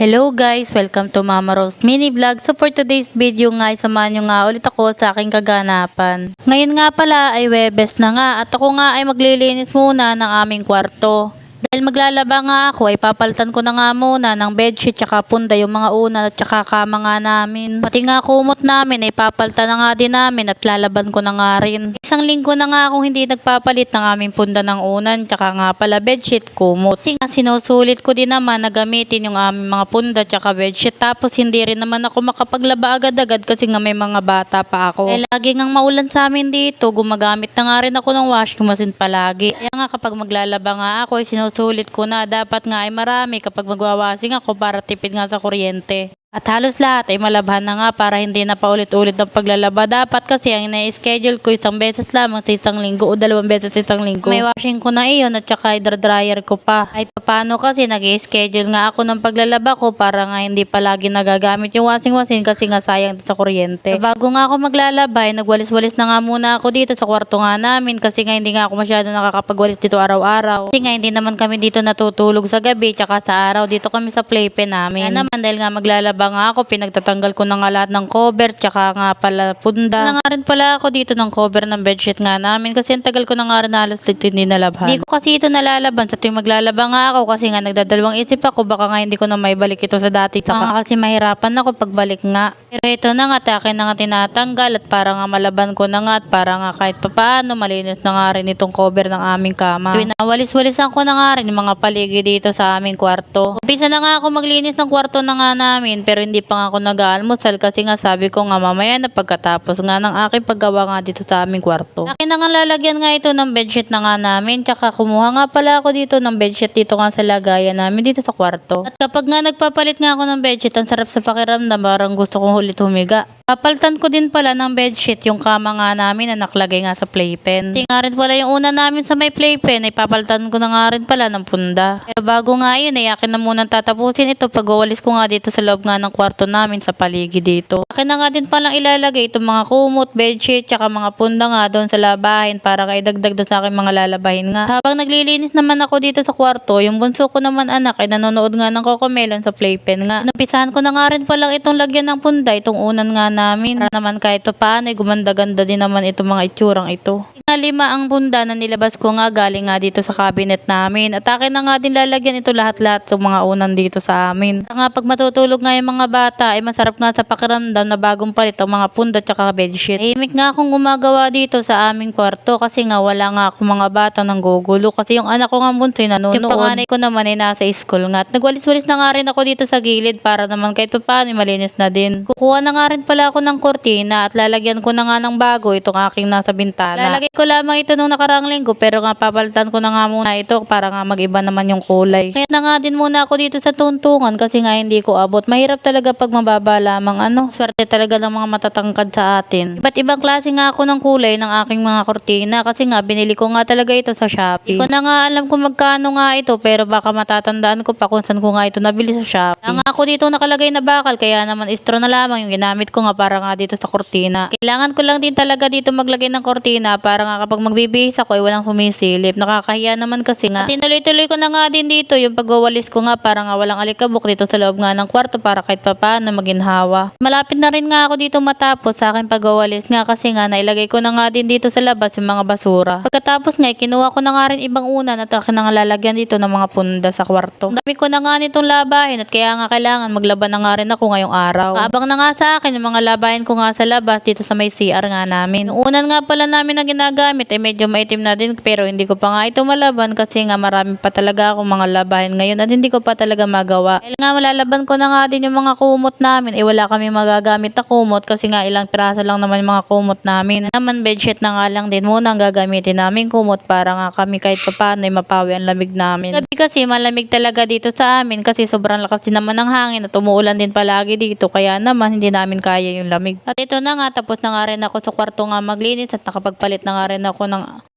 Hello guys! Welcome to Mama Rose Mini Vlog. So for today's video nga, samahan nyo nga ulit ako sa aking kaganapan. Ngayon nga pala ay Webes na nga at ako nga ay maglilinis muna ng aming kwarto. Dahil maglalaba nga ako ay papalitan ko na nga muna ng bedsheet tsaka punda yung mga una at tsaka kama nga namin. Pati nga kumot namin ay papalitan na nga din namin at lalaban ko na nga rin. Isang linggo na nga akong hindi nagpapalit ng aming punda ng unan tsaka nga pala bedsheet kumot. Kasi nga sinusulit ko din naman na gamitin yung aming mga punda tsaka bedsheet tapos hindi rin naman ako makapaglaba agad-agad kasi nga may mga bata pa ako. Eh lagi ngang maulan sa amin dito, gumagamit na nga rin ako ng washing machine palagi. Kaya nga kapag maglalaba nga ako ay sinusulit ko na dapat nga ay marami kapag magwawashing ako para tipid nga sa kuryente. At halos lahat ay malabhan na nga para hindi na paulit-ulit ng paglalaba. Dapat kasi ang ina-schedule ko isang beses lamang sa isang linggo o 2 beses sa isang linggo. May washing ko na iyon at saka dryer ko pa. Ay paano kasi nag-schedule nga ako ng paglalaba ko para nga hindi palagi nagagamit yung washing machine kasi nga sayang sa kuryente. Bago nga ako maglalaba ay nagwalis-walis na nga muna ako dito sa kwarto nga namin kasi nga hindi nga ako masyado nakakapagwalis dito araw-araw. Kasi nga hindi naman kami dito natutulog sa gabi tsaka sa araw dito kami sa playpen namin. Kaya naman dahil nga maglalaba nga ako, pinagtatanggal ko na nga lahat ng cover tsaka nga pala punda. Na nga rin pala ako dito ng cover ng bedsheet nga namin kasi ang tagal ko na nga rin halos dito hindi nalabhan. Hindi ko kasi ito nalalaban sa tuwing maglalaba nga ako kasi nga nagdadalawang isip ako baka nga hindi ko na may balik ito sa dati tsaka kasi mahirapan ako pagbalik nga. Pero ito na nga akin na nga tinatanggal at para nga malaban ko na nga at para nga kahit papaano malinis na nga rin itong cover ng aming kama. Tuwing nawalis-walisan ko na nga rin yung mga paligid dito sa aming kwarto. Umpisa na nga ako maglinis ng kwarto na nga namin pero hindi pa nga ako nag-aalmusal kasi nga sabi ko nga mamaya na pagkatapos nga ng aking paggawa nga dito sa aming kwarto. Akin na nga lalagyan nga ito ng bedsheet na nga namin tsaka kumuha nga pala ako dito ng bedsheet dito nga sa lagayan namin dito sa kwarto. At kapag nga nagpapalit nga ako ng bedsheet ang sarap sa pakiramdam parang gusto kong ulit humiga. Papalitan ko din pala ng bedsheet yung kama nga namin na nakalagay nga sa playpen. Kasi nga rin pala yung una namin sa may playpen ay papalitan ko na nga rin pala ng punda. Pero bago nga yun ay akin na munang tatapusin ito pag walis ko nga dito sa loob nga ng kwarto namin sa paligid dito. Akin na nga din palang ilalagay itong mga kumot, bedsheet, tsaka mga punda nga doon sa labahin para kaidagdag doon sa aking mga lalabahin nga. Habang naglilinis naman ako dito sa kwarto, yung bunso ko naman anak ay nanonood nga ng Cocomelon sa playpen nga. Numpisahan ko na nga rin palang itong lagyan ng punda, itong unan nga namin. Para naman kahit pa paano ay gumanda-ganda din naman itong mga itsurang ito. Nga 5 ang punda na nilabas ko nga galing nga dito sa cabinet namin. At akin na nga din lalagyan ito lahat-lahat ng mga unan dito sa amin. Para nga pag matutulog nga yung mga bata ay masarap nga sa pakiramdam na bagong palit ang mga punda tsaka bedsheet. Tahimik nga akong gumagawa dito sa aming kwarto kasi nga wala nga akong mga bata nang gugulo kasi yung anak ko nga bunso nanonood. Yung panganay ko naman ay nasa school nga. At nagwalis-walis na nga rin ako dito sa gilid para naman kahit paano malinis na din. Kukuha na nga rin pala ako ng kortina at lalagyan ko na nga ng bago itong aking nasa bintana. Lalagay ko lamang ito nung nakaraang linggo pero nga papalitan ko na nga muna ito para nga mag-iba naman yung kulay. Kaya na nga din muna ako dito sa tuntungan kasi nga hindi ko abot. Mahirap talaga pag mababa lamang swerte talaga ng mga matatangkad sa atin. Iba't ibang klase nga ako ng kulay ng aking mga kortina kasi nga binili ko nga talaga ito sa Shopee. Hindi ko na nga alam kung magkano nga ito pero baka matatandaan ko pa kung saan ko nga ito nabili sa Shopee. Nga ako dito nakalagay na bakal kaya naman straw na lamang yung ginamit ko nga para nga dito sa kortina. Kailangan ko lang din talaga dito maglagay ng kortina para nga kapag magbibihis ako ay walang sumisilip. Nakakahiya naman kasi nga. At tinuloy-tuloy ko na nga din dito yung pagwawalis ko nga para nga walang alikabok dito sa loob nga ng kwarto para kahit papaano maginhawa. Malapit na rin nga ako dito matapos sa aking pagwawalis nga kasi nga nailagay ko na nga din dito sa labas yung mga basura. Pagkatapos nga kinuha ko na nga rin ibang unan at akin na nga lalagyan dito ng mga punda sa kwarto. Dami ko na nga nitong labahin at kaya nga kailangan maglaban na nga rin ako ngayong araw. Habang na nga sa akin yung mga labahin ko nga sa labas dito sa may CR nga namin. Yung unan nga pala namin na ginagamit ay medyo maitim na din pero hindi ko pa nga ito malaban kasi nga marami pa talaga akong mga labahin ngayon at hindi ko pa talaga magawa. Dahil nga malalaban ko na nga din yung mga kumot namin ay wala kami magagamit na kumot kasi nga ilang piraso lang naman yung mga kumot namin. Naman bedsheet na nga lang din muna ang gagamitin namin kumot para nga kami kahit paano ay mapawi ang lamig namin. Gabi kasi malamig talaga dito sa amin kasi sobrang lakas din naman ng hangin at umuulan din palagi dito kaya naman hindi namin kaya yung lamig. At ito na nga tapos na nga rin ako sa kwarto nga maglinis at nakapagpalit na nga rin ako ng